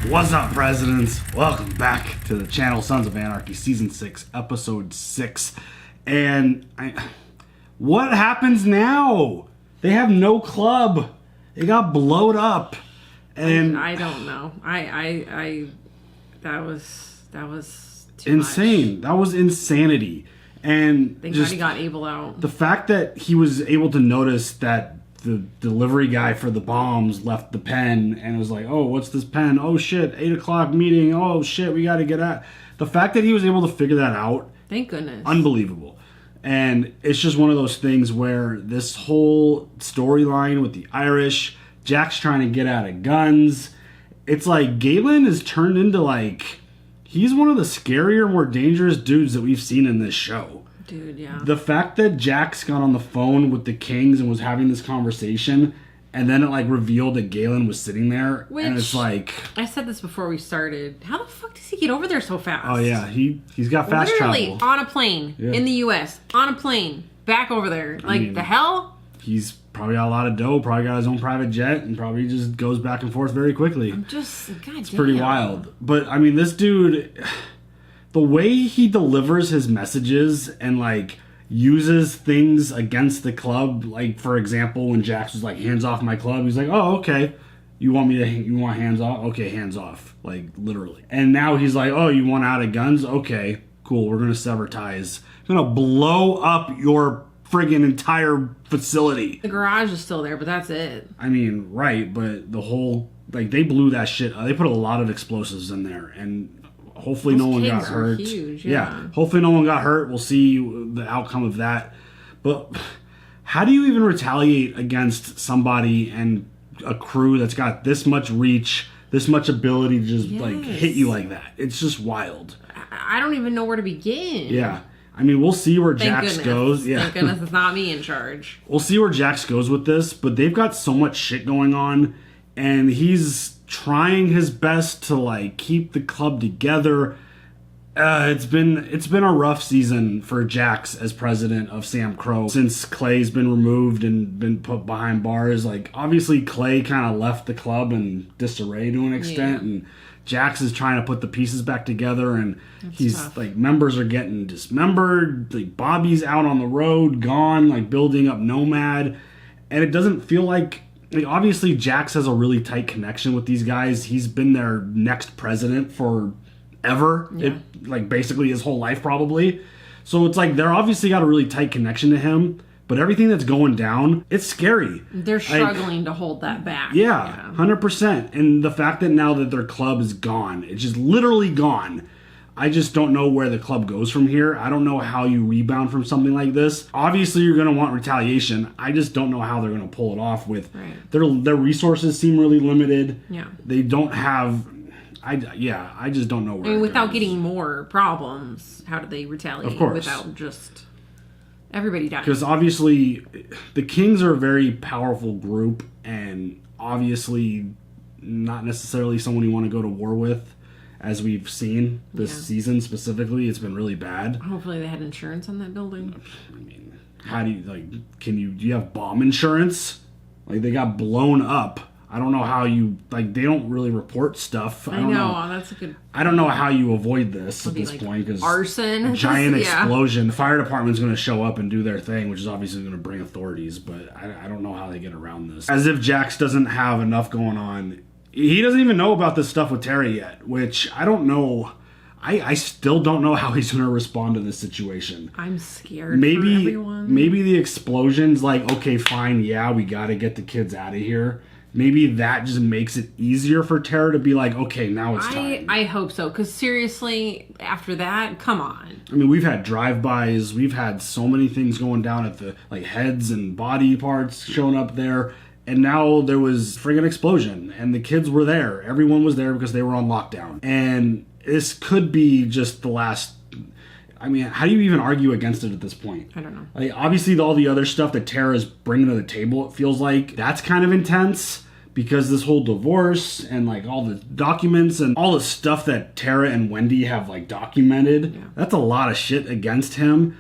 What's up, presidents? Welcome back to the channel Sons of Anarchy, Season 6, Episode 6. And what happens now? They have no club. They got blowed up. And I don't know. That was too insane. much. That was insanity. And Thank God he got able out. The fact that he was able to notice that the delivery guy for the bombs left the pen and was like, oh, what's this pen? Oh, shit, 8 o'clock meeting. Oh, shit, we got to get out. The fact that he was able to figure that out. Thank goodness. Unbelievable. And it's just one of those things where this whole storyline with the Irish, Jack's trying to get out of guns. It's like Galen is turned into like, he's one of the scarier, more dangerous dudes that we've seen in this show. Dude, yeah. The fact that Jax got on the phone with the Kings and was having this conversation, and then it like revealed that Galen was sitting there, and it's like, I said this before we started. How the fuck does he get over there so fast? Oh yeah, he's got fast Literally, travel. on a plane in the U.S. On a plane back over there. Like the hell? He's probably got a lot of dough. Probably got his own private jet, and probably just goes back and forth very quickly. It's pretty wild. But I mean, this dude. The way he delivers his messages and, like, uses things against the club, like, for example, when Jax was like, hands off my club, he's like, oh, okay. You want hands off? Okay, hands off. Like, literally. And now he's like, oh, you want out of guns? Okay, cool, we're gonna sever ties. I'm gonna blow up your friggin' entire facility. The garage is still there, but that's it. I mean, right, but the whole, like, they blew that shit. They put a lot of explosives in there, and hopefully no one got hurt. Huge, yeah. Hopefully no one got hurt. We'll see the outcome of that. But how do you even retaliate against somebody and a crew that's got this much reach, this much ability to just like hit you like that? It's just wild. I don't even know where to begin. Yeah. I mean, we'll see where Jax goes. Yeah. Thank goodness it's not me in charge. We'll see where Jax goes with this, but they've got so much shit going on, and he's trying his best to like keep the club together. It's been a rough season for Jax as president of Sam Crow since Clay's been removed and been put behind bars. Like, obviously Clay kind of left the club in disarray to an extent, and Jax is trying to put the pieces back together, and he's tough. Like, members are getting dismembered. Like, Bobby's out on the road, gone, like building up Nomad, and it doesn't feel like obviously Jax has a really tight connection with these guys. He's been their next president forever. Like basically his whole life probably. So it's like they're obviously got a really tight connection to him, but everything that's going down, it's scary. They're struggling to hold that back. Yeah, 100%. And the fact that now that their club is gone, it's just literally gone. I just don't know where the club goes from here. I don't know how you rebound from something like this. Obviously, you're going to want retaliation. I just don't know how they're going to pull it off with their resources seem really limited. Yeah. They don't have... I just don't know where it without goes. getting more problems, how do they retaliate? Of course. Without just everybody dying? Because obviously, the Kings are a very powerful group, and obviously not necessarily someone you want to go to war with. As we've seen this season specifically, it's been really bad. Hopefully they had insurance on that building. I mean, how do you, like, do you have bomb insurance? Like, they got blown up. I don't know how you, like, they don't really report stuff. I don't know. That's a good... I don't know how you avoid this at this point, because arson, giant explosion. The fire department's going to show up and do their thing, which is obviously going to bring authorities, but I don't know how they get around this. As if Jax doesn't have enough going on. He doesn't even know about this stuff with Terry yet, which I don't know. I still don't know how he's going to respond to this situation. I'm scared for everyone. Maybe the explosion's like, okay, fine, yeah, we got to get the kids out of here. Maybe that just makes it easier for Tara to be like, okay, now it's time. I hope so, because seriously, after that, come on. I mean, we've had drive-bys. We've had so many things going down at the, like, heads and body parts showing up there. And now there was friggin' explosion, and the kids were there. Everyone was there because they were on lockdown. And this could be just the last... I mean, how do you even argue against it at this point? I don't know. Like, obviously, all the other stuff that Tara's bringing to the table, it feels like that's kind of intense. Because this whole divorce and, like, all the documents and all the stuff that Tara and Wendy have, like, documented, that's a lot of shit against him.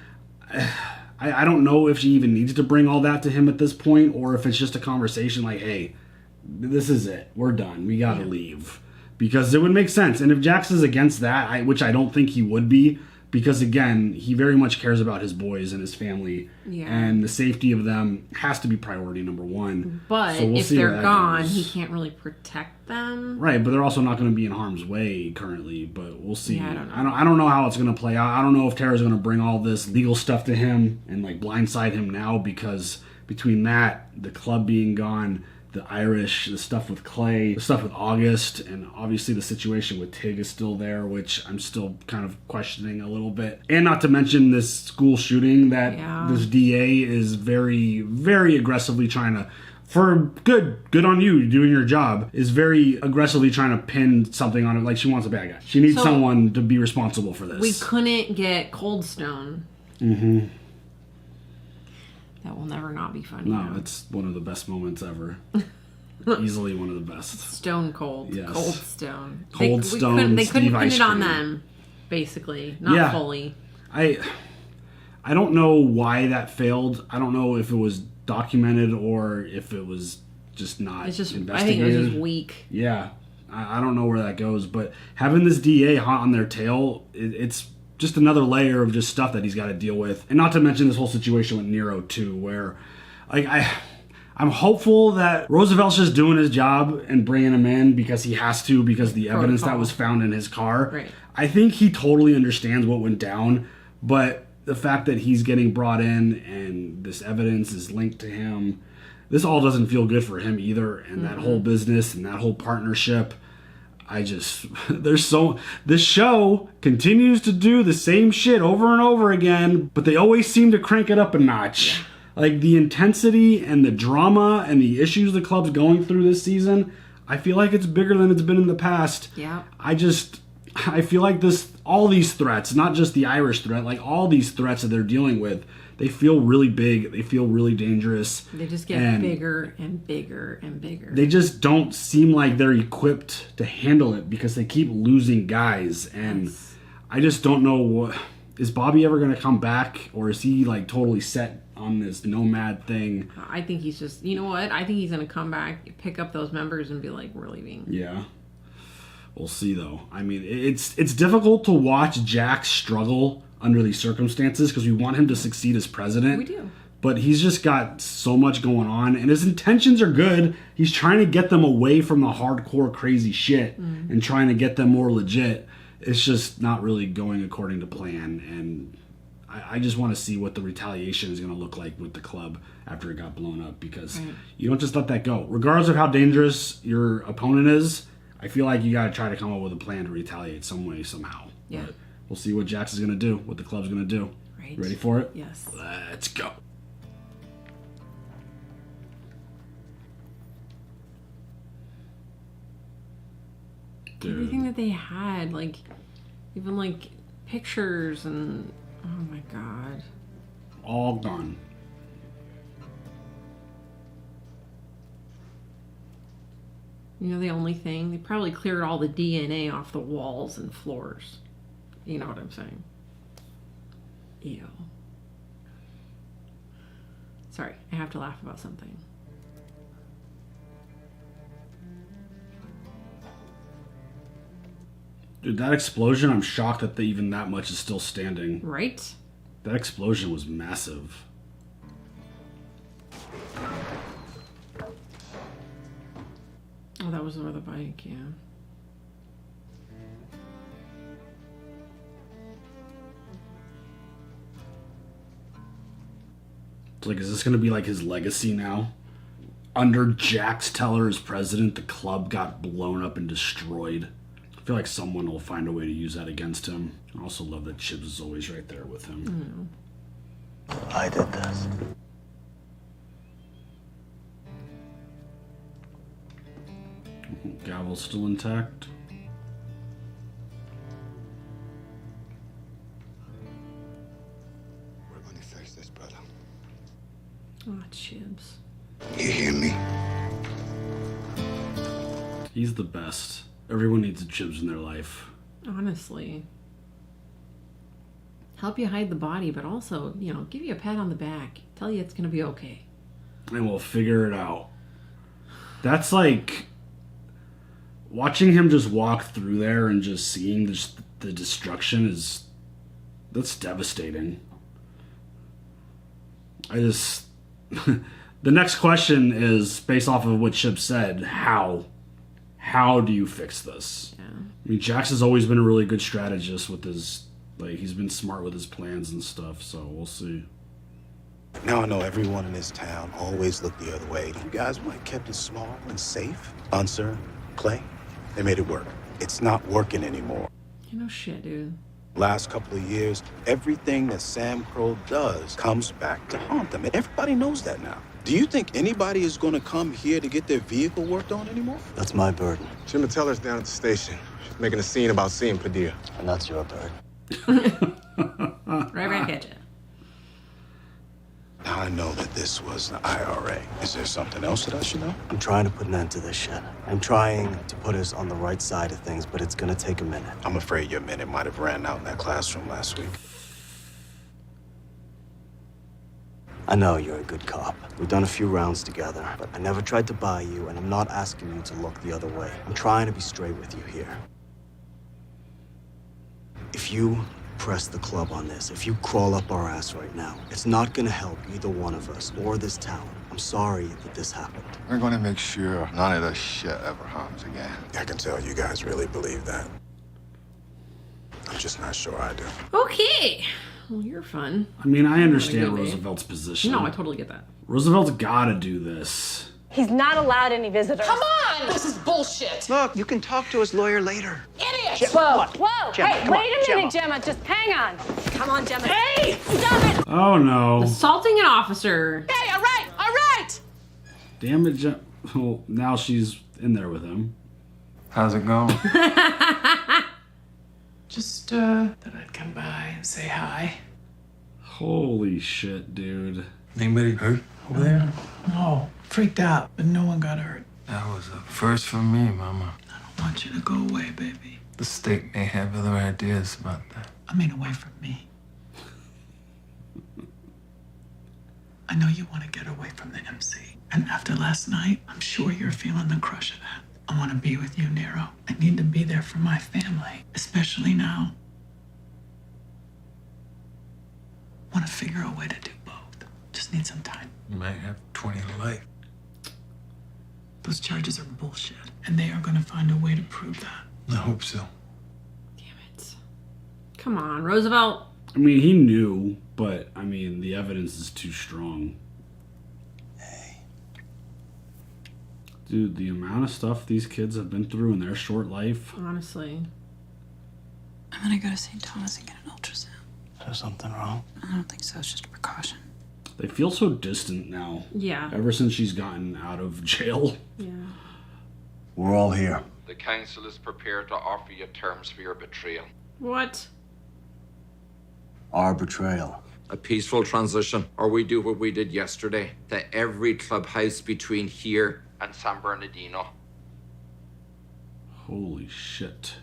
I don't know if she even needs to bring all that to him at this point, or if it's just a conversation like, hey, this is it. We're done. We gotta leave. because it would make sense. And if Jax is against that, which I don't think he would be, because again, he very much cares about his boys and his family, and the safety of them has to be priority number one. But so we'll if see they're gone, goes. he can't really protect them. Right, but they're also not going to be in harm's way currently. But we'll see. Yeah, I don't know. I don't know how it's going to play out. I don't know if Tara's going to bring all this legal stuff to him and like blindside him now, because between that, the club being gone, the Irish, the stuff with Clay, the stuff with August, and obviously the situation with Tig is still there, which I'm still kind of questioning a little bit. And not to mention this school shooting that this DA is very, very aggressively trying to, for good on you doing your job, is very aggressively trying to pin something on it. Like she wants a bad guy. She needs someone to be responsible for this. We couldn't get Coldstone. Mm-hmm. That will never not be funny. No, it's one of the best moments ever. Easily one of the best. Stone Cold. Yes. Cold Stone. Cold Stone. They couldn't Steve pin Ice it on Cream. them, basically. Not fully. I don't know why that failed. I don't know if it was documented or if it was just not investigated. I think it was just weak. Yeah. I don't know where that goes, but having this DA hot on their tail, it's just another layer of just stuff that he's got to deal with. And not to mention this whole situation with Nero too, where like I'm hopeful that Roosevelt's just doing his job and bringing him in because he has to, because the evidence that was found in his car. Right. I think he totally understands what went down, but the fact that he's getting brought in and this evidence is linked to him, this all doesn't feel good for him either. And that whole business and that whole partnership, this show continues to do the same shit over and over again, but they always seem to crank it up a notch. Like the intensity and the drama and the issues the club's going through this season, I feel like it's bigger than it's been in the past. Yeah. I feel like all these threats, not just the Irish threat, like all these threats that they're dealing with, they feel really big. They feel really dangerous. They just get bigger and bigger and bigger. They just don't seem like they're equipped to handle it because they keep losing guys. And I just don't know, is Bobby ever going to come back, or is he like totally set on this nomad thing? I think he's just, you know what? I think he's going to come back, pick up those members and be like, we're leaving. Yeah. We'll see though. I mean, it's difficult to watch Jack struggle under these circumstances because we want him to succeed as president. We do. But he's just got so much going on, and his intentions are good. He's trying to get them away from the hardcore crazy shit and trying to get them more legit. It's just not really going according to plan, and I just want to see what the retaliation is going to look like with the club after it got blown up, because you don't just let that go. Regardless of how dangerous your opponent is, I feel like you got to try to come up with a plan to retaliate some way, somehow. Yeah. But we'll see what Jax is going to do, what the club's going to do. Right. Ready for it? Yes. Let's go. Dude. Everything that they had, like, even like pictures and, oh my god. All gone. You know, the only thing, they probably cleared all the DNA off the walls and floors. You know what I'm saying? Ew. Sorry, I have to laugh about something. Dude, that explosion, I'm shocked that even that much is still standing. Right? That explosion was massive. Oh, that was over the bike, yeah. It's like, is this going to be like his legacy now? Under Jax Teller as president, the club got blown up and destroyed. I feel like someone will find a way to use that against him. I also love that Chibbs is always right there with him. I did this. Gavel's still intact. We're going to fix this, brother. Oh, Chibbs. You hear me? He's the best. Everyone needs a Chibbs in their life. Honestly. Help you hide the body, but also, you know, give you a pat on the back. Tell you it's going to be okay. And we'll figure it out. That's like... watching him just walk through there and just seeing the destruction that's devastating. The next question is based off of what Chip said. How do you fix this? Yeah. I mean, Jax has always been a really good strategist with his, like, he's been smart with his plans and stuff, so we'll see. Now I know everyone in this town always looked the other way. You guys might have kept it small and safe. Unser, Clay, they made it work. It's not working anymore. You know shit, dude. Last couple of years, everything that Sam Crow does comes back to haunt them, and everybody knows that now. Do you think anybody is going to come here to get their vehicle worked on anymore? That's my burden. Jim and Teller's down at the station. She's making a scene about seeing Padilla. And that's your burden. Right back at you. Now I know that this was the IRA. Is there something else that I should know? I'm trying to put an end to this shit. I'm trying to put us on the right side of things, but it's gonna take a minute. I'm afraid your minute might have ran out in that classroom last week. I know you're a good cop. We've done a few rounds together, but I never tried to buy you, and I'm not asking you to look the other way. I'm trying to be straight with you here. If you press the club on this, if you crawl up our ass right now, it's not gonna help either one of us or this town. I'm sorry that this happened. We're gonna make sure none of this shit ever happens again. I can tell you guys really believe that. I'm just not sure I do. Okay. Well, you're fun. I mean, I understand Good day. Roosevelt's position. No, I totally get that. Roosevelt's gotta do this. He's not allowed any visitors. Come on! This is bullshit! Look, you can talk to his lawyer later. Idiot! Whoa, whoa, Gemma, hey, come wait on, a minute, Gemma. Just hang on. Come on, Gemma. Hey! Stop it! Oh no. Assaulting an officer. Hey, all right, all right! Damn it, well, now she's in there with him. How's it going? Just thought I'd come by and say hi. Holy shit, dude. Anybody hurt over there? No, freaked out, but no one got hurt. That was a first for me, Mama. I don't want you to go away, baby. The state may have other ideas about that. I mean, away from me. I know you want to get away from the MC. And after last night, I'm sure you're feeling the crush of that. I want to be with you, Nero. I need to be there for my family, especially now. I want to figure a way to do both. Just need some time. You might have 20 to life. Those charges are bullshit, and they are going to find a way to prove that. I hope so. Damn it. Come on, Roosevelt. I mean, he knew, but I mean, the evidence is too strong. Dude, the amount of stuff these kids have been through in their short life. Honestly. I'm gonna go to St. Thomas and get an ultrasound. Is there something wrong? I don't think so. It's just a precaution. They feel so distant now. Yeah. Ever since she's gotten out of jail. Yeah. We're all here. The council is prepared to offer you terms for your betrayal. What? Our betrayal. A peaceful transition, or we do what we did yesterday to every clubhouse between here and San Bernardino. Holy shit.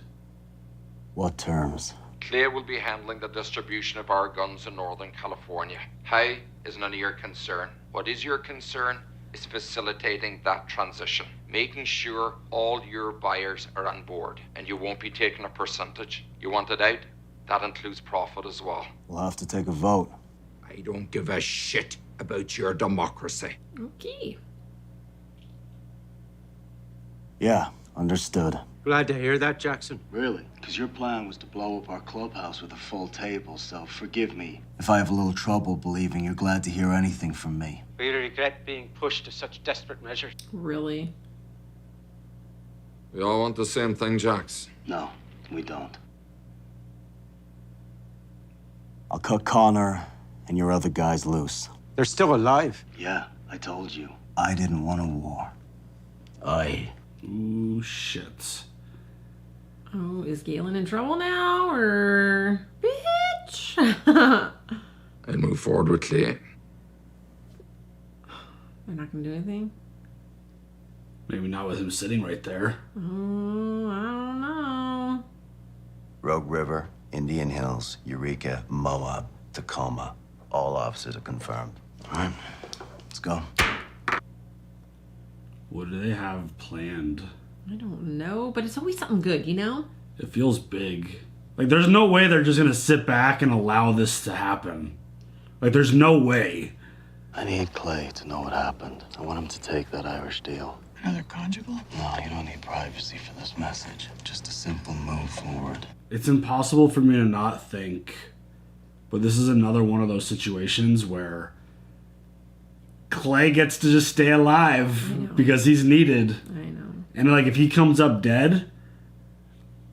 What terms? Clay will be handling the distribution of our guns in Northern California. How is none of your concern. What is your concern is facilitating that transition, making sure all your buyers are on board, and you won't be taking a percentage. You want it out? That includes profit as well. We'll have to take a vote. I don't give a shit about your democracy. Okay. Yeah, understood. Glad to hear that, Jackson. Really? Because your plan was to blow up our clubhouse with a full table, so forgive me if I have a little trouble believing you're glad to hear anything from me. We regret being pushed to such desperate measures. Really? We all want the same thing, Jax. No, we don't. I'll cut Connor and your other guys loose. They're still alive. Yeah, I told you. I didn't want a war. Ooh, shit. Oh, is Galen in trouble now, or... Bitch! I'd move forward with Clay. They're not gonna do anything? Maybe not with him sitting right there. Oh, I don't know. Rogue River, Indian Hills, Eureka, Moab, Tacoma. All officers are confirmed. All right, let's go. What do they have planned? I don't know, but it's always something good, you know? It feels big. Like, there's no way they're just gonna sit back and allow this to happen. Like, there's no way. I need Clay to know what happened. I want him to take that Irish deal. Another conjugal? No, you don't need privacy for this message. Just a simple move forward. It's impossible for me to not think, but this is another one of those situations where Clay gets to just stay alive because he's needed. I know. And like, if he comes up dead,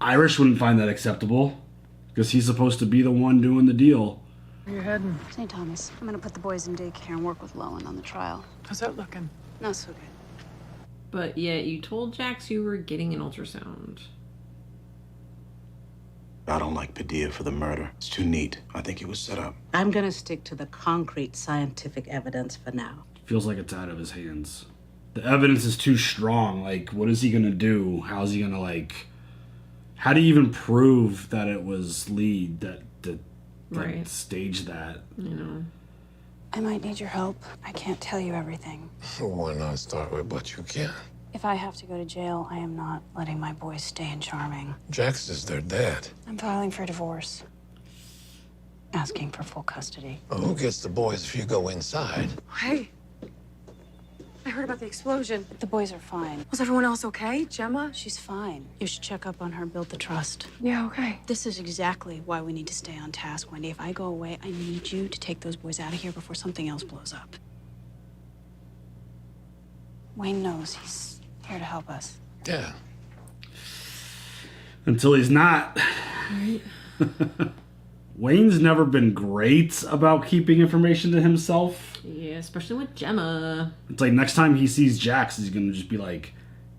Irish wouldn't find that acceptable because he's supposed to be the one doing the deal. Where you heading? St. Thomas. I'm gonna put the boys in daycare and work with Lowen on the trial. How's that looking? Not so good. But yet you told Jax you were getting an ultrasound. I don't like Padilla for the murder. It's too neat. I think it was set up. I'm gonna stick to the concrete scientific evidence for now. Feels like it's out of his hands. The evidence is too strong. Like, what is he gonna do? How's he gonna, like... How do you even prove that it was Lead that Right. staged that? You know. I might need your help. I can't tell you everything. Why not start with what you can? If I have to go to jail, I am not letting my boys stay in Charming. Jax is their dad. I'm filing for divorce. Asking for full custody. Well, who gets the boys if you go inside? Hey, I heard about the explosion. The boys are fine. Was everyone else okay? Gemma? She's fine. You should check up on her, build the trust. Yeah, okay. This is exactly why we need to stay on task, Wendy. If I go away, I need you to take those boys out of here before something else blows up. Wayne knows he's here to help us. Yeah. Until he's not. Right. Wayne's never been great about keeping information to himself. Yeah, especially with Gemma. It's like next time he sees Jax, he's gonna just be like,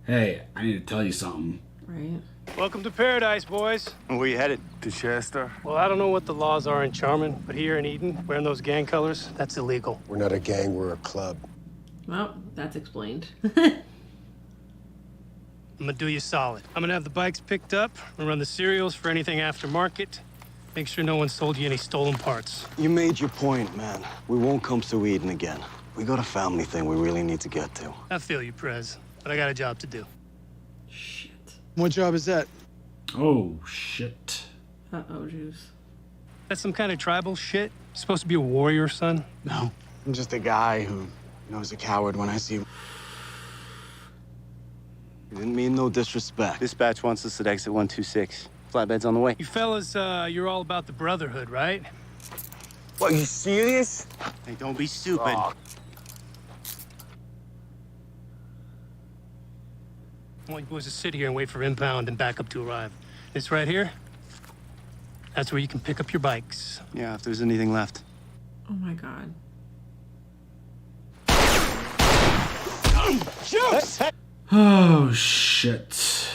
hey, I need to tell you something. Right. Welcome to paradise, boys. Where you headed? To Chester? Well, I don't know what the laws are in Charmin, but here in Eden, wearing those gang colors, that's illegal. We're not a gang, we're a club. Well, that's explained. I'm gonna do you solid. I'm gonna have the bikes picked up and run the serials for anything aftermarket. Make sure no one sold you any stolen parts. You made your point, man. We won't come through Eden again. We got a family thing we really need to get to. I feel you, Prez, but I got a job to do. Shit. What job is that? Oh, shit. Uh-oh, Juice. That's some kind of tribal shit? You supposed to be a warrior, son? No. I'm just a guy who knows a coward when I see him. You didn't mean no disrespect. Dispatch wants us at exit 126. Flatbed's on the way. You fellas, you're all about the brotherhood, right? What, are you serious? Hey, don't be stupid. Oh. I want you boys to sit here and wait for inbound and backup to arrive. This right here, that's where you can pick up your bikes. Yeah, if there's anything left. Oh my god. Juice! Oh, shit.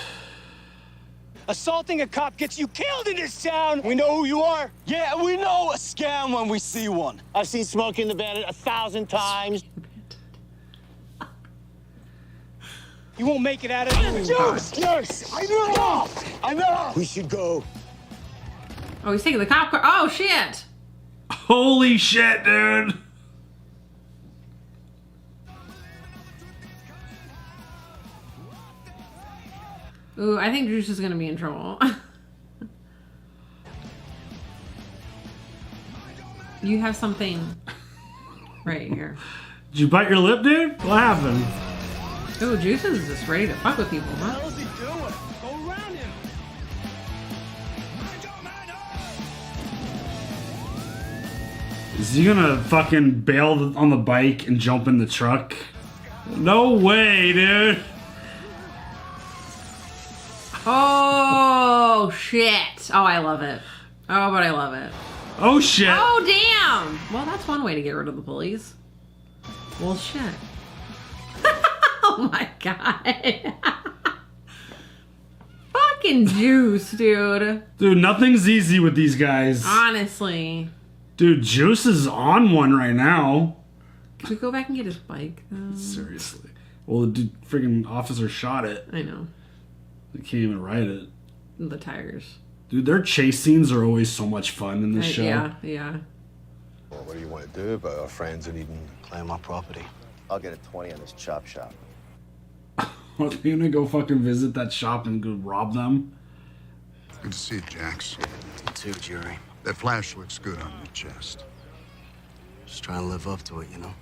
Assaulting a cop gets you killed in this town! We know who you are! Yeah, we know a scam when we see one. I've seen Smokey and the Bandit 1,000 times. You won't make it out of here. Yes! I know! We should go. Oh, he's taking the cop car. Oh, shit! Holy shit, dude. Ooh, I think Juice is gonna be in trouble. You have something right here. Did you bite your lip, dude? What happened? Ooh, Juice is just ready to fuck with people, huh? How's he doing? Go around him. Is he gonna fucking bail on the bike and jump in the truck? No way, dude. Oh, shit. Oh, I love it. Oh, but I love it. Oh, shit. Oh, damn. Well, that's one way to get rid of the police. Well, shit. Oh, my God. Fucking Juice, dude. Dude, nothing's easy with these guys. Honestly. Dude, Juice is on one right now. Can we go back and get his bike, though? Seriously. Well, the dude, freaking officer shot it. I know. They can't even ride it. The tires. Dude, their chase scenes are always so much fun in this show. Yeah, yeah. Well, what do you want to do about our friends in Eden? Claim our property. I'll get a 20 on this chop shop. Are they gonna go fucking visit that shop and go rob them? Good to see you, Jax. You too, Jury. That flash looks good on your chest. Just trying to live up to it, you know?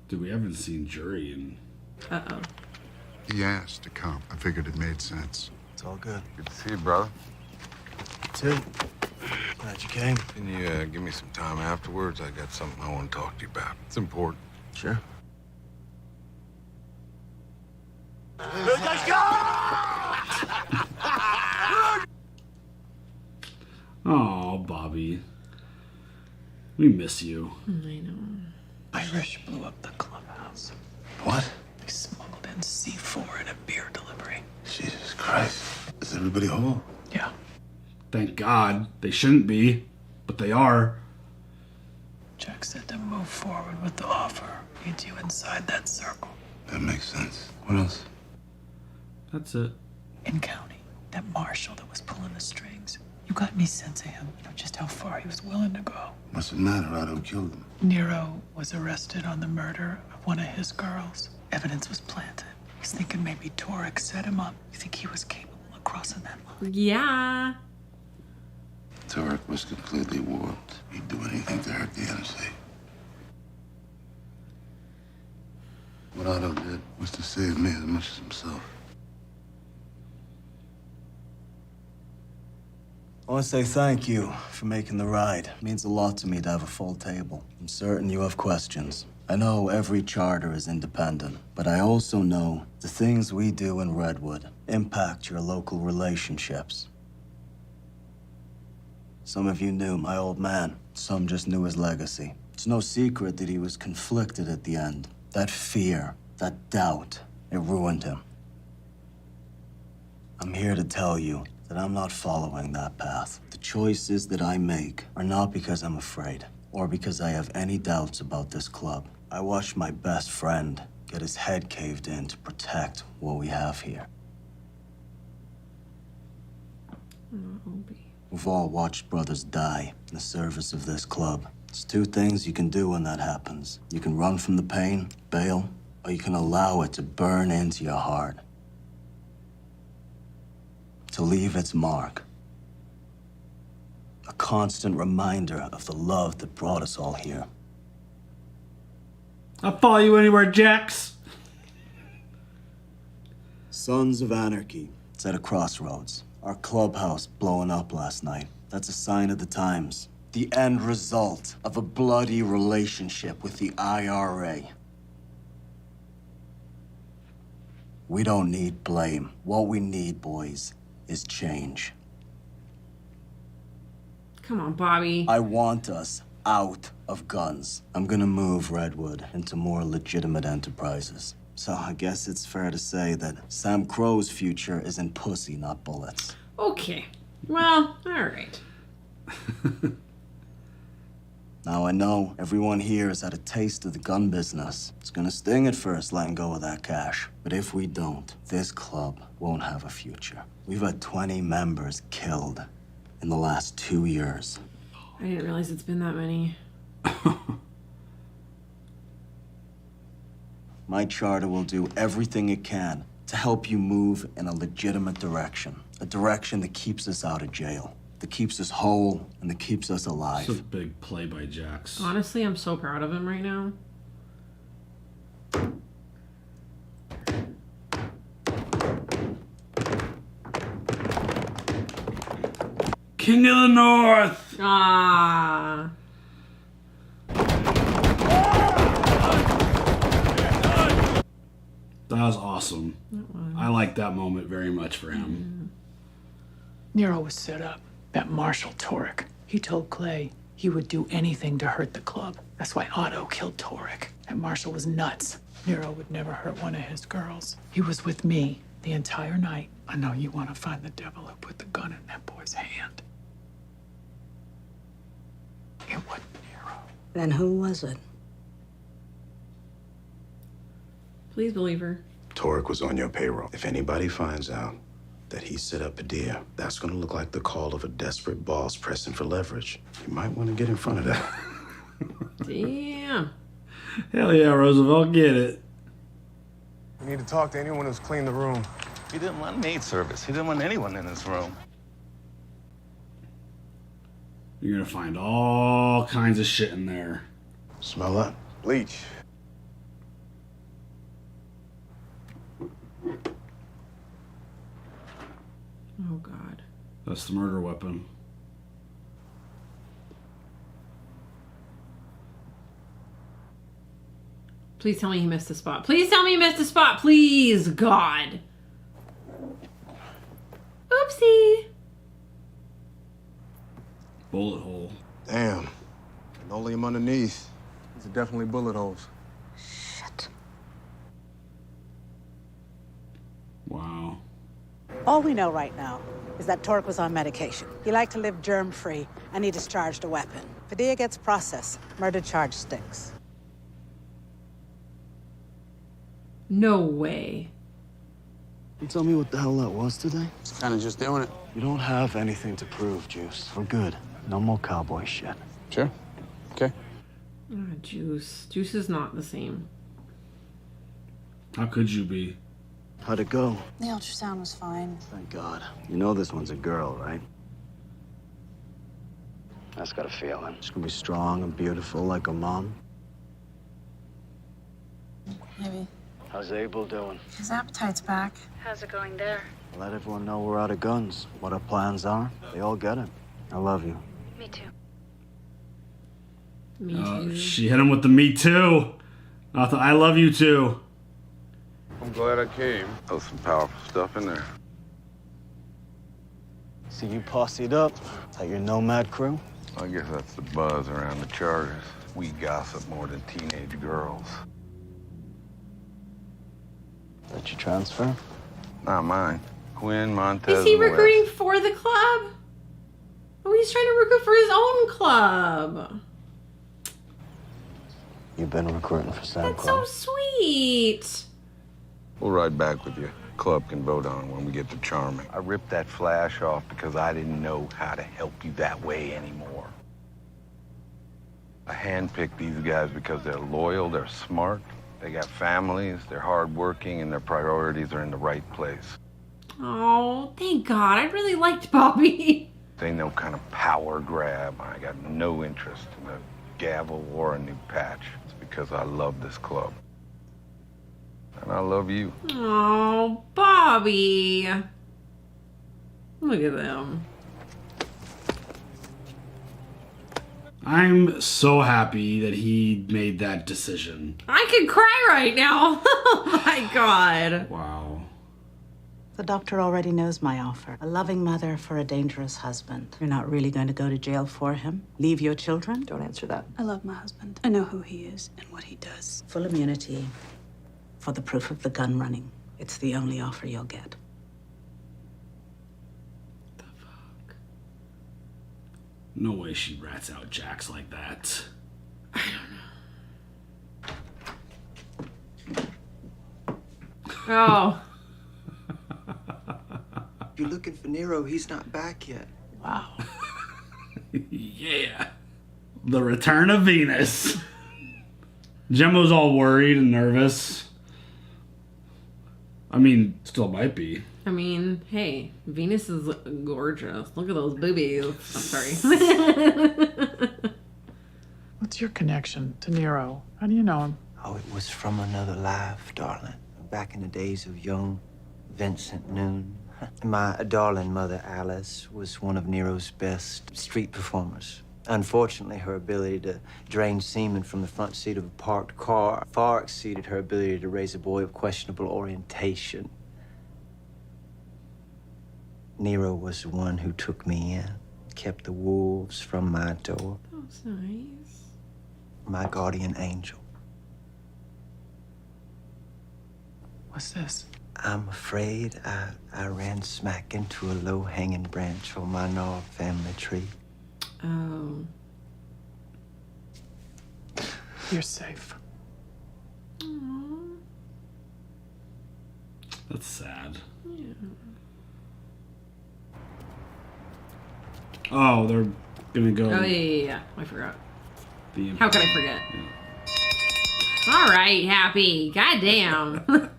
Dude, we haven't seen Jury in... Uh-oh. He asked to come. I figured it made sense. It's all good. Good to see you, brother. You too. Glad you came. Can you give me some time afterwards? I got something I want to talk to you about. It's important. Sure. Oh, Bobby. We miss you. I know. Irish blew up the clubhouse. What? They smuggled in C4 in a beer delivery. Jesus Christ. Is everybody whole? Yeah. Thank God. They shouldn't be, but they are. Jack said to move forward with the offer. Needs you inside that circle. That makes sense. What else? That's it. In county, that marshal that was pulling the strings. You got any sense of him? You know, just how far he was willing to go. What's it matter? Otto killed him. Nero was arrested on the murder of one of his girls. Evidence was planted. He's thinking maybe Torek set him up. You think he was capable of crossing that line? Yeah. Torek was completely warped. He'd do anything to hurt the MC. What Otto did was to save me as much as himself. I want to say thank you for making the ride. It means a lot to me to have a full table. I'm certain you have questions. I know every charter is independent, but I also know the things we do in Redwood impact your local relationships. Some of you knew my old man. Some just knew his legacy. It's no secret that he was conflicted at the end. That fear, that doubt, it ruined him. I'm here to tell you that I'm not following that path. The choices that I make are not because I'm afraid or because I have any doubts about this club. I watched my best friend get his head caved in to protect what we have here. We've all watched brothers die in the service of this club. There's two things you can do when that happens. You can run from the pain, bail, or you can allow it to burn into your heart. To leave its mark. A constant reminder of the love that brought us all here. I'll follow you anywhere, Jax. Sons of Anarchy. It's at a crossroads. Our clubhouse blowing up last night. That's a sign of the times. The end result of a bloody relationship with the IRA. We don't need blame. What we need, boys, is change. Come on, Bobby. I want us out of guns. I'm gonna move Redwood into more legitimate enterprises. So I guess it's fair to say that Sam Crow's future is in pussy, not bullets. Okay. Well, all right. Now I know everyone here has had a taste of the gun business. It's gonna sting at first letting go of that cash. But if we don't, this club won't have a future. We've had 20 members killed in the last 2 years. I didn't realize it's been that many. My charter will do everything it can to help you move in a legitimate direction. A direction that keeps us out of jail, that keeps us whole, and that keeps us alive. It's a big play by Jax. Honestly, I'm so proud of him right now. King of the North! Ah. That was awesome. I like that moment very much for him. Nero was set up. That Marshal Torek. He told Clay he would do anything to hurt the club. That's why Otto killed Torek. That Marshal was nuts. Nero would never hurt one of his girls. He was with me the entire night. I know you want to find the devil who put the gun in that boy's hand. It wasn't Nero. Then who was it? Please believe her. Torek was on your payroll. If anybody finds out that he set up Padilla, that's gonna look like the call of a desperate boss pressing for leverage. You might want to get in front of that. Damn. Hell yeah, Roosevelt, get it. We need to talk to anyone who's cleaned the room. He didn't want maid service. He didn't want anyone in his room. You're gonna find all kinds of shit in there. Smell that? Bleach. Oh, God. That's the murder weapon. Please tell me he missed a spot. Please tell me he missed a spot. Please, God. Oopsie. Bullet hole. Damn. Linoleum underneath. These are definitely bullet holes. Shit. Wow. All we know right now is that Torque was on medication. He liked to live germ-free, and he discharged a weapon. Padilla gets processed. Murder charge sticks. No way. You tell me what the hell that was today? It's kind of just doing it. You don't have anything to prove, Juice. We're good. No more cowboy shit. Sure. Okay. Juice. Juice is not the same. How could you be? How'd it go? The ultrasound was fine. Thank God. You know this one's a girl, right? That's got a feeling. She's gonna be strong and beautiful like her mom. Maybe. How's Abel doing? His appetite's back. How's it going there? Let everyone know we're out of guns, what our plans are. They all get it. I love you. Me too. Me too. She hit him with the me too. I love you too. I'm glad I came. That was some powerful stuff in there. See you posseed up. Is that your nomad crew? I guess that's the buzz around the charters. We gossip more than teenage girls. Let you transfer? Not mine. Quinn, Montez, Is he and West. recruiting for the club? Oh, he's trying to recruit for his own club. You've been recruiting for Sam That's so sweet. We'll ride back with you. Club can vote on it when we get to Charming. I ripped that flash off because I didn't know how to help you that way anymore. I handpicked these guys because they're loyal, they're smart, they got families, they're hardworking, and their priorities are in the right place. Oh, thank God. I really liked Bobby. They no kind of power grab. I got no interest in a gavel or a new patch. It's because I love this club. And I love you. Oh, Bobby. Look at them. I'm so happy that he made that decision. I could cry right now. Oh my God. Wow. The doctor already knows my offer. A loving mother for a dangerous husband. You're not really going to go to jail for him? Leave your children? Don't answer that. I love my husband. I know who he is and what he does. Full immunity for the proof of the gun running. It's the only offer you'll get. The fuck? No way she rats out Jax like that. I don't know. Oh. You're looking for Nero. He's not back yet. Wow. Yeah. The return of Venus. Gemma's all worried and nervous. I mean, still might be. I mean, hey, Venus is gorgeous. Look at those boobies. I'm sorry. What's your connection to Nero? How do you know him? Oh, it was from another life, darling. Back in the days of young Vincent Noon. My darling mother, Alice, was one of Nero's best street performers. Unfortunately, her ability to drain semen from the front seat of a parked car far exceeded her ability to raise a boy of questionable orientation. Nero was the one who took me in, kept the wolves from my door. That's nice. My guardian angel. What's this? I'm afraid I ran smack into a low-hanging branch on my gnarled family tree. Oh. You're safe. Aww. That's sad. Yeah. Oh, they're gonna go. Oh, yeah. I forgot. The How could I forget? Yeah. All right, Happy. Goddamn.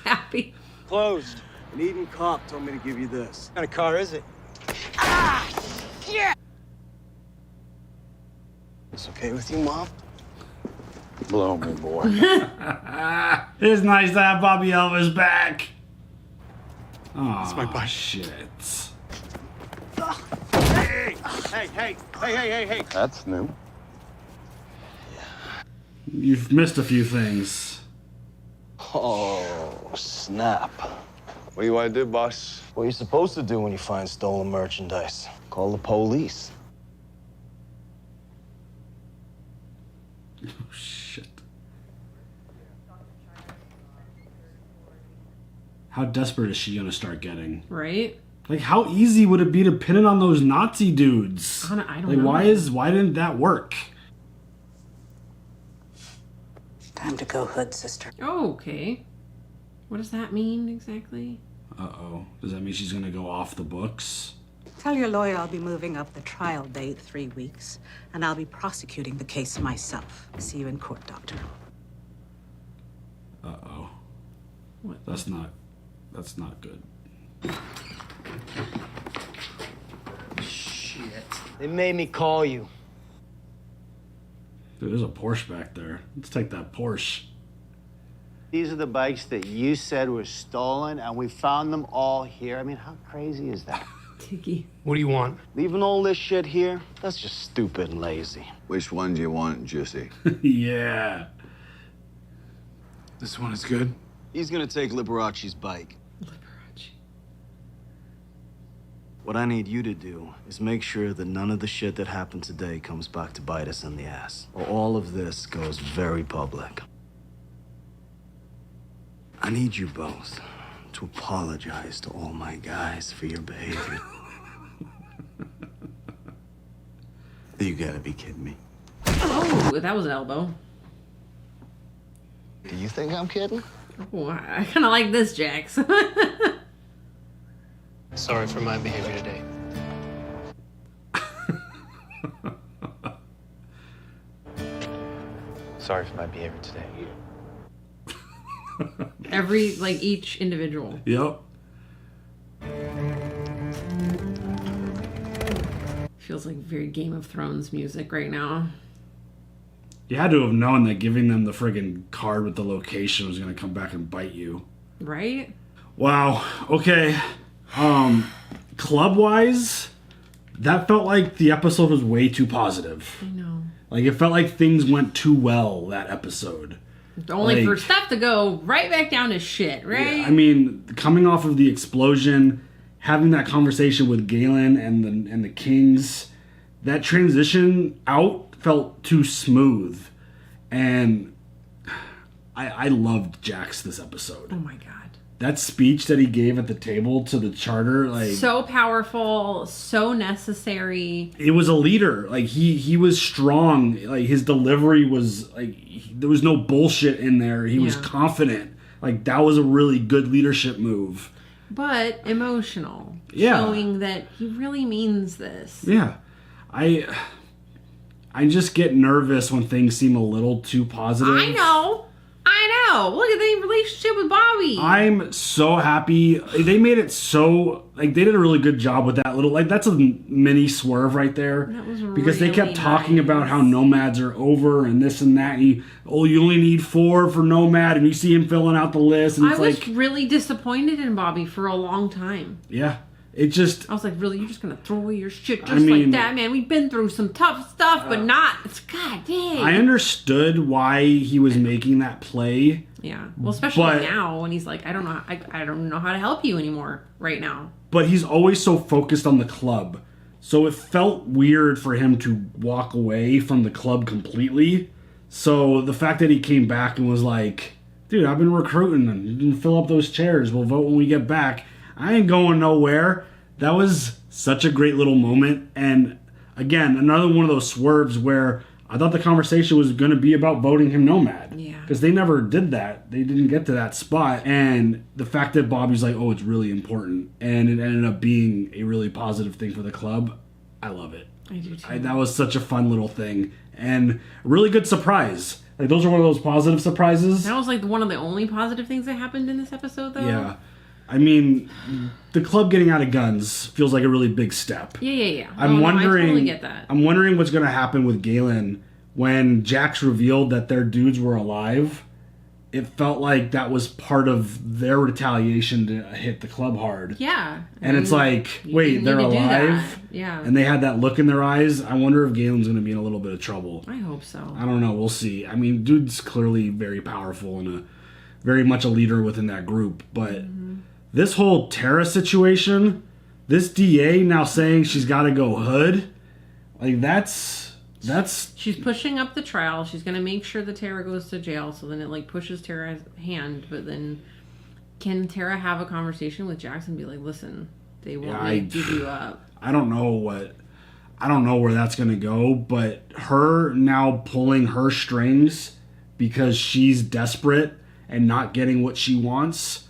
Happy. Closed. An Eden cop told me to give you this. What kind of car is it? It's okay with you, Mom? Blow me, boy. It's nice to have Bobby Elvis back. Oh, That's my bike. shit. Hey. That's new. You've missed a few things. Oh, snap. What do you want to do, boss? What are you supposed to do when you find stolen merchandise? Call the police. Oh, shit. How desperate is she gonna start getting? Right? Like, how easy would it be to pin it on those Nazi dudes? I don't like, know. why didn't that work? Time to go hood, sister. Oh, okay. What does that mean exactly? Uh-oh. Does that mean she's gonna go off the books? Tell your lawyer I'll be moving up the trial date 3 weeks, and I'll be prosecuting the case myself. See you in court, Doctor. Uh-oh. What? That's not good. Shit. They made me call you. Dude, there's a Porsche back there. Let's take that Porsche. These are the bikes that you said were stolen, and we found them all here. I mean, how crazy is that? Tiki. What do you want? Leaving all this shit here? That's just stupid and lazy. Which one do you want, Juicy? Yeah. This one is good. He's gonna take Liberace's bike. Liberace. What I need you to do is make sure that none of the shit that happened today comes back to bite us in the ass. Or all of this goes very public. I need you both to apologize to all my guys for your behavior. You gotta be kidding me. Oh, that was an elbow. Do you think I'm kidding? Oh, I kind of like this, Jax. Sorry for my behavior today. Sorry for my behavior today. Each individual. Yep. Feels like very Game of Thrones music right now. You had to have known that giving them the friggin' card with the location was gonna come back and bite you. Right? Wow. Okay. Club-wise, that felt like the episode was way too positive. I know. Like, it felt like things went too well that episode. Only for stuff to go right back down to shit, right? Yeah, I mean, coming off of the explosion, having that conversation with Galen and the Kings, that transition out felt too smooth. And I loved Jax this episode. Oh my god. That speech that he gave at the table to the charter, like, so powerful, so necessary. it was a leader. Like, he was strong. Like, his delivery was like, there was no bullshit in there. He was confident. Like, that was a really good leadership move. But emotional. Yeah. Showing that he really means this. Yeah. I just get nervous when things seem a little too positive. I know. Look at the relationship with Bobby. I'm so happy. They made it so, like, they did a really good job with that little, like, that's a mini swerve right there. That was because they kept really talking nice. about how nomads are over and this and that. And you only need 4 for nomad. And you see him filling out the list. And I it's was like, really disappointed in Bobby for a long time. yeah. It just, I was like, really? You're just going to throw away your shit just I mean, like that, man? We've been through some tough stuff, but not. It's god dang. I understood why he was making that play. Yeah. Well, especially But- now when he's like, I don't know how to help you anymore right now. But he's always so focused on the club. So it felt weird for him to walk away from the club completely. So the fact that he came back and was like, dude, I've been recruiting and you can fill up those chairs. We'll vote when we get back. I ain't going nowhere. That was such a great little moment. And again, another one of those swerves where I thought the conversation was going to be about voting him nomad. Yeah. Because they never did that. They didn't get to that spot. And the fact that Bobby's like, oh, it's really important. And it ended up being a really positive thing for the club. I love it. I do too. That was such a fun little thing. And a really good surprise. Like, those are one of those positive surprises. That was like one of the only positive things that happened in this episode, though. Yeah. I mean, the club getting out of guns feels like a really big step. Yeah. I'm wondering. I totally get that. I'm wondering what's going to happen with Galen when Jax revealed that their dudes were alive. It felt like that was part of their retaliation to hit the club hard. Yeah. And it's like, wait, they're alive? Yeah. And they had that look in their eyes. I wonder if Galen's going to be in a little bit of trouble. I hope so. I don't know. We'll see. I mean, dude's clearly very powerful and very much a leader within that group. But this whole Tara situation, this DA now saying she's got to go hood, like that's she's pushing up the trial. She's going to make sure that Tara goes to jail, so then it like pushes Tara's hand. But then can Tara have a conversation with Jax and be like, listen, they won't give you up? I don't know where that's going to go, but her now pulling her strings because she's desperate and not getting what she wants.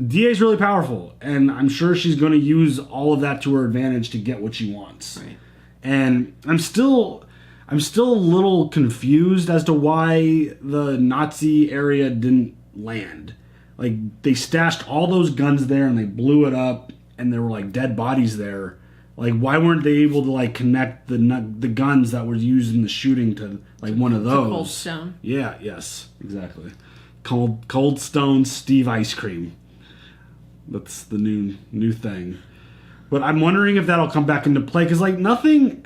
DA's really powerful, and I'm sure she's going to use all of that to her advantage to get what she wants. Right. And I'm still a little confused as to why the Nazi area didn't land. Like, they stashed all those guns there and they blew it up, and there were like dead bodies there. Like, why weren't they able to like connect the guns that were used in the shooting to like one of those? Cold Stone. Yeah. Yes. Exactly. Cold Stone Steve ice cream. That's the new thing. But I'm wondering if that'll come back into play, because like nothing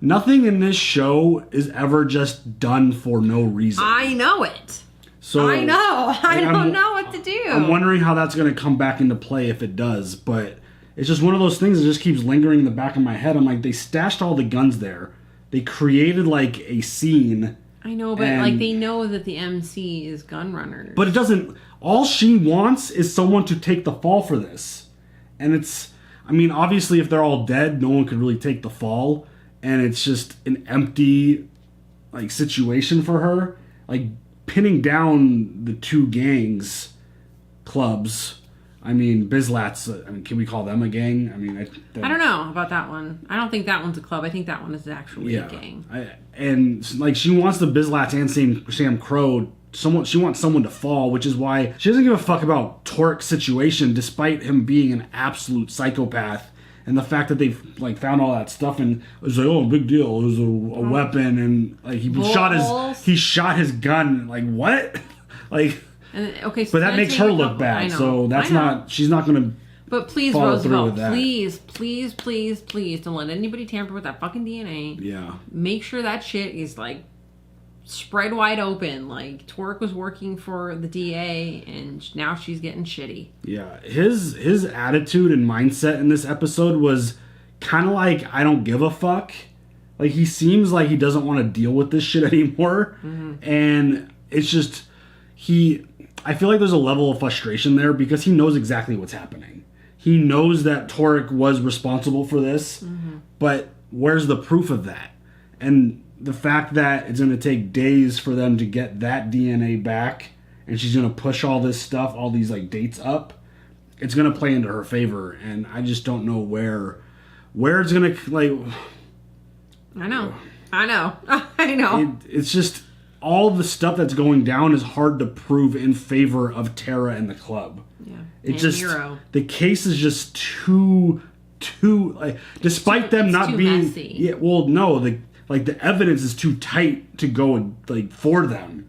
in this show is ever just done for no reason. I know it. So I know. I don't know what to do. I'm wondering how that's going to come back into play if it does. But it's just one of those things that just keeps lingering in the back of my head. I'm like, they stashed all the guns there. They created like a scene. I know, but like they know that the MC is gun runners. But it doesn't. All she wants is someone to take the fall for this, and it's. I mean, obviously, if they're all dead, no one could really take the fall, and it's just an empty, like, situation for her. Like, pinning down the two clubs. I mean, Bizlats. I mean, can we call them a gang? I mean, I don't know about that one. I don't think that one's a club. I think that one is actually a gang. And like, she wants the Bizlats and Sam Crow. She wants someone to fall, which is why she doesn't give a fuck about Torque's situation, despite him being an absolute psychopath. And the fact that they've like found all that stuff and it was like, oh, big deal. It was a weapon, and like he shot his gun. Like, what? Like, and, okay, so but that makes her look bad. So that's not. She's not going to. But please, Roosevelt, please don't let anybody tamper with that fucking DNA. Yeah. Make sure that shit is like spread wide open. Like, Torque was working for the DA and now she's getting shitty. Yeah. His attitude and mindset in this episode was kind of like, I don't give a fuck. Like, he seems like he doesn't want to deal with this shit anymore. Mm-hmm. And it's just, I feel like there's a level of frustration there because he knows exactly what's happening. He knows that Torque was responsible for this, but where's the proof of that? And the fact that it's going to take days for them to get that DNA back, and she's going to push all this stuff, all these like dates up, it's going to play into her favor. And I just don't know where it's going to like. I know. It's just all the stuff that's going down is hard to prove in favor of Tara and the club. Yeah. It just Nero. The case is just too like, despite them not being messy. Yeah, well, no, the evidence is too tight to go and like for them.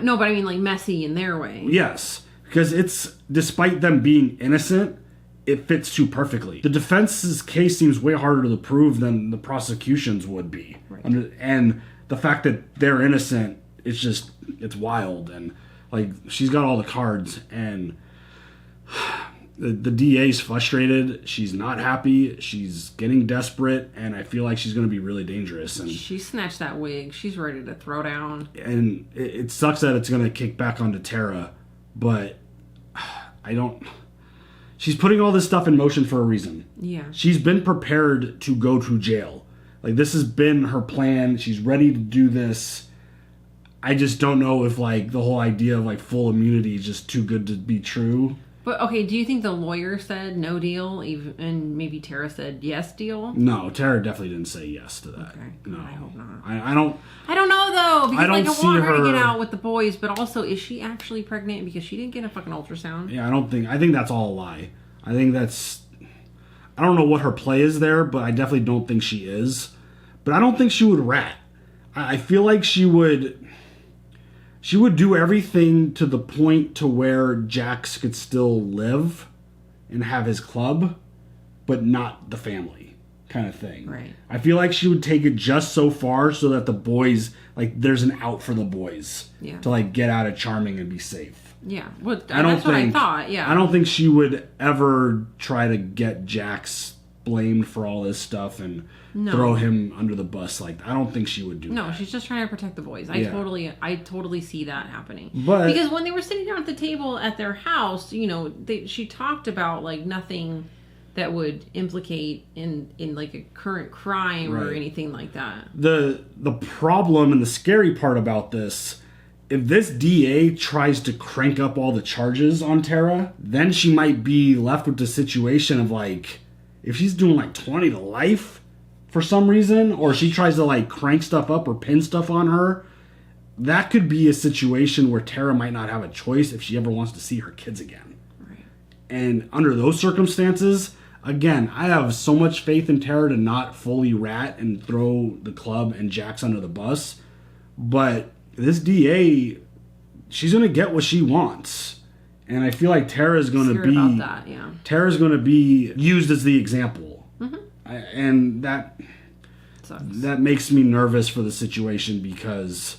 No, but I mean like messy in their way. Yes, because it's despite them being innocent, it fits too perfectly. The defense's case seems way harder to prove than the prosecution's would be. Right. And the fact that they're innocent, it's wild. And like, she's got all the cards, and the DA's frustrated. She's not happy. She's getting desperate, and I feel like she's going to be really dangerous. And she snatched that wig. She's ready to throw down. And it sucks that it's going to kick back onto Tara, but she's putting all this stuff in motion for a reason. Yeah. She's been prepared to go to jail. Like, this has been her plan. She's ready to do this. I just don't know if, like, the whole idea of, like, full immunity is just too good to be true. But okay, do you think the lawyer said no deal, even, and maybe Tara said yes deal? No, Tara definitely didn't say yes to that. Okay, no, I hope not. I don't. I don't know though, because I don't like I see want her to her- get out with the boys, but also is she actually pregnant because she didn't get a fucking ultrasound? Yeah, I think that's all a lie. I think that's. I don't know what her play is there, but I definitely don't think she is. But I don't think she would rat. I feel like she would. She would do everything to the point to where Jax could still live and have his club, but not the family kind of thing. Right. I feel like she would take it just so far so that the boys, like, there's an out for the boys Yeah. to, like, get out of Charming and be safe. Yeah, well, I don't that's what I think- thought. Yeah, I don't think she would ever try to get Jax blamed for all this stuff and No. throw him under the bus. Like, I don't think she would do No, that. she's just trying to protect the boys. I Yeah. totally see that happening. But- because when they were sitting down at the table at their house, you know, she talked about like nothing that would implicate in like a current crime or Right. anything like that. The problem and the scary part about this, if this DA tries to crank up all the charges on Tara, then she might be left with the situation of like, if she's doing like 20 to life for some reason, or she tries to like crank stuff up or pin stuff on her, that could be a situation where Tara might not have a choice if she ever wants to see her kids again. Right. And under those circumstances, again, I have so much faith in Tara to not fully rat and throw the club and Jax under the bus. But this DA, she's going to get what she wants. And I feel like Tara's going to Scared be about that, yeah. Tara's going to be used as the example. Mm-hmm. And that Sucks. that makes me nervous for the situation because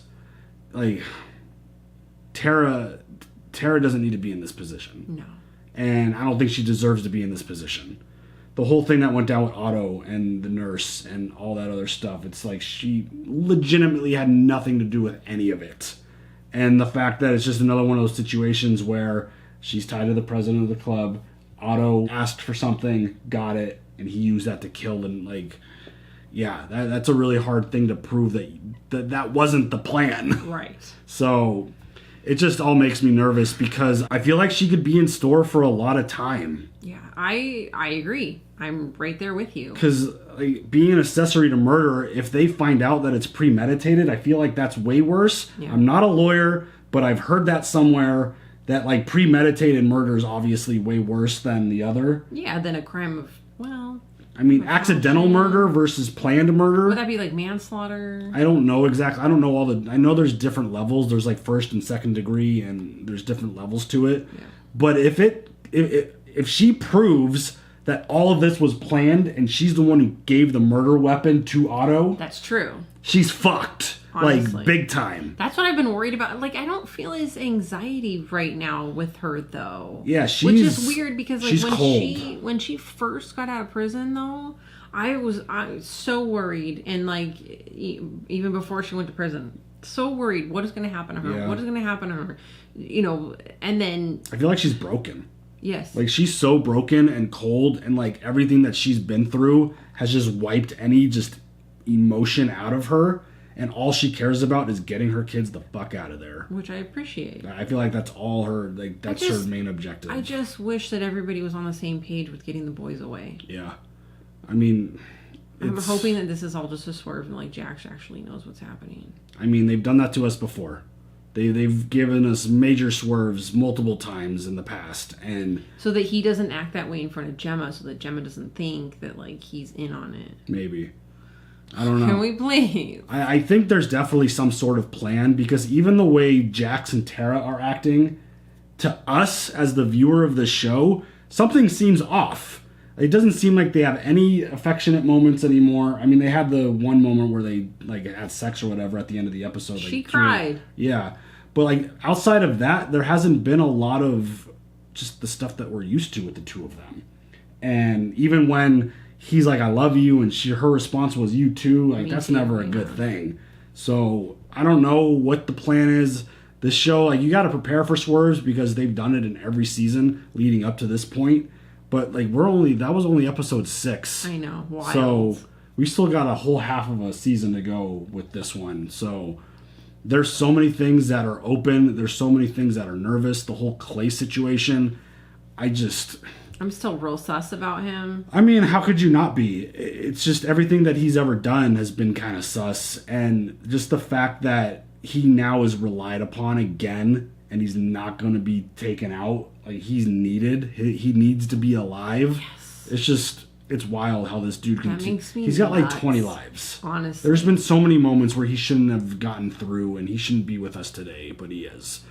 like Tara doesn't need to be in this position. No. And I don't think she deserves to be in this position. The whole thing that went down with Otto and the nurse and all that other stuff, it's like she legitimately had nothing to do with any of it. And the fact that it's just another one of those situations where she's tied to the president of the club, Otto asked for something, got it, and he used that to kill, and like, yeah, that's a really hard thing to prove that wasn't the plan. Right. So it just all makes me nervous because I feel like she could be in store for a lot of time. Yeah, I agree. I'm right there with you. Because like, being an accessory to murder, if they find out that it's premeditated, I feel like that's way worse. Yeah. I'm not a lawyer, but I've heard that somewhere that like premeditated murder is obviously way worse than the other. Yeah, then a crime of, well, I mean, accidental murder versus planned murder. would that be like manslaughter? I don't know exactly. I don't know I know there's different levels. There's like first and second degree, and there's different levels to it. Yeah. But if she proves that all of this was planned and she's the one who gave the murder weapon to Otto, That's true. she's fucked. Honestly. Like big time. That's what I've been worried about. Like, I don't feel his anxiety right now with her, though. Yeah, which is weird because like she's when she first got out of prison, though, I was so worried, and like even before she went to prison, so worried. What is going to happen to her? Yeah. What is going to happen to her? You know, and then I feel like she's broken. yes, Like she's so broken and cold, and like everything that she's been through has just wiped any just emotion out of her. And all she cares about is getting her kids the fuck out of there. which I appreciate. I feel like that's all her, like, that's her main objective. I just wish that everybody was on the same page with getting the boys away. Yeah. I mean, I'm hoping that this is all just a swerve and like Jax actually knows what's happening. I mean, they've done that to us before. They've given us major swerves multiple times in the past, and So that he doesn't act that way in front of Gemma, so that Gemma doesn't think that like he's in on it. maybe. I don't know. Can we please? I think there's definitely some sort of plan, because even the way Jax and Tara are acting, to us as the viewer of the show, something seems off. It doesn't seem like they have any affectionate moments anymore. I mean, they had the one moment where they like had sex or whatever at the end of the episode. She like, cried. Yeah. But like outside of that, there hasn't been a lot of just the stuff that we're used to with the two of them. And even when he's like, I love you, and her response was, you too, like, that's never a good thing. So I don't know what the plan is. This show, like, you got to prepare for swerves because they've done it in every season leading up to this point. But like, that was only episode 6. I know. Wild. So we still got a whole half of a season to go with this one. So there's so many things that are open. There's so many things that are nervous. The whole Clay situation, I'm still real sus about him. I mean, how could you not be? It's just everything that he's ever done has been kind of sus. And just the fact that he now is relied upon again and he's not going to be taken out. Like, he's needed. He needs to be alive. Yes. It's just, it's wild how this dude can... He's got like 20 lives. Honestly. There's been so many moments where he shouldn't have gotten through and he shouldn't be with us today, but he is.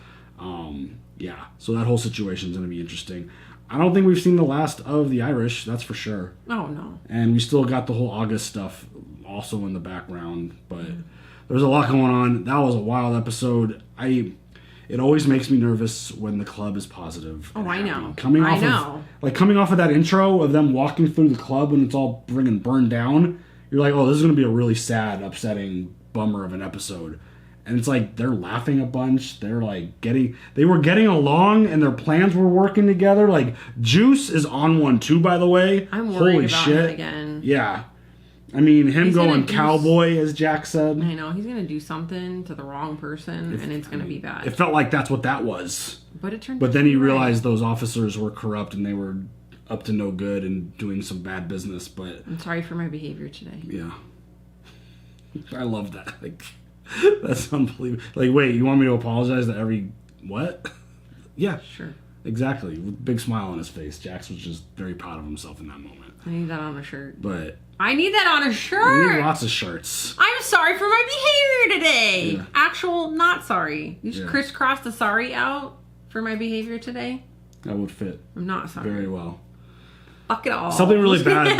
Yeah, so that whole situation is going to be interesting. I don't think we've seen the last of the Irish, that's for sure. Oh, no. And we still got the whole August stuff also in the background, but there's a lot going on. That was a wild episode. It always makes me nervous when the club is positive. Oh, I know. Coming off of that intro of them walking through the club when it's all burned down, you're like, oh, this is going to be a really sad, upsetting bummer of an episode. And it's like they're laughing a bunch. They're like they were getting along and their plans were working together. Like, Juice is on one too, by the way. I'm worried about him again. Yeah. I mean, he's going cowboy, as Jack said. I know. He's going to do something to the wrong person, and it's going to be bad. It felt like that's what that was. But it turned But then he realized those officers were corrupt and they were up to no good and doing some bad business. But I'm sorry for my behavior today. Yeah. I love that. Like, that's unbelievable. Like, wait, you want me to apologize to every... What? Yeah. Sure. Exactly. With a big smile on his face. Jax was just very proud of himself in that moment. I need that on a shirt. But... I need that on a shirt. We need lots of shirts. I'm sorry for my behavior today. Yeah. Actual, not sorry. You should crisscross the sorry out for my behavior today. That would fit. I'm not sorry. Very well. Fuck it all. Something really bad.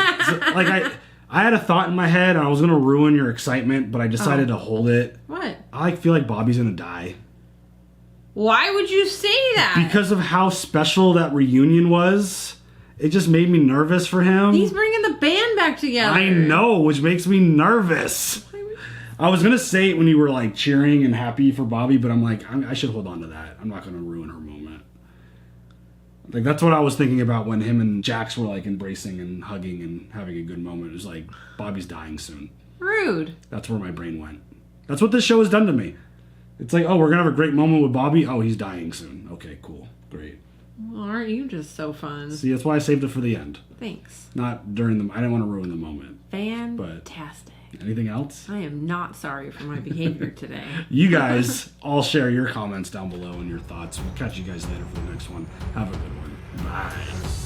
Like, I had a thought in my head and I was going to ruin your excitement, but I decided to hold it. What? I feel like Bobby's going to die. Why would you say that? Because of how special that reunion was. It just made me nervous for him. He's bringing the band back together. I know, which makes me nervous. I was going to say it when you were like cheering and happy for Bobby, but I'm like, I should hold on to that. I'm not going to ruin her moment. Like, that's what I was thinking about when him and Jax were like embracing and hugging and having a good moment. It was like, Bobby's dying soon. Rude. That's where my brain went. That's what this show has done to me. It's like, oh, we're going to have a great moment with Bobby. Oh, he's dying soon. Okay, cool. Great. Well, aren't you just so fun? See, that's why I saved it for the end. Thanks. Not during the... I didn't want to ruin the moment. Fantastic. But anything else? I am not sorry for my behavior today. You guys all share your comments down below and your thoughts. We'll catch you guys later for the next one. Have a good one. Bye.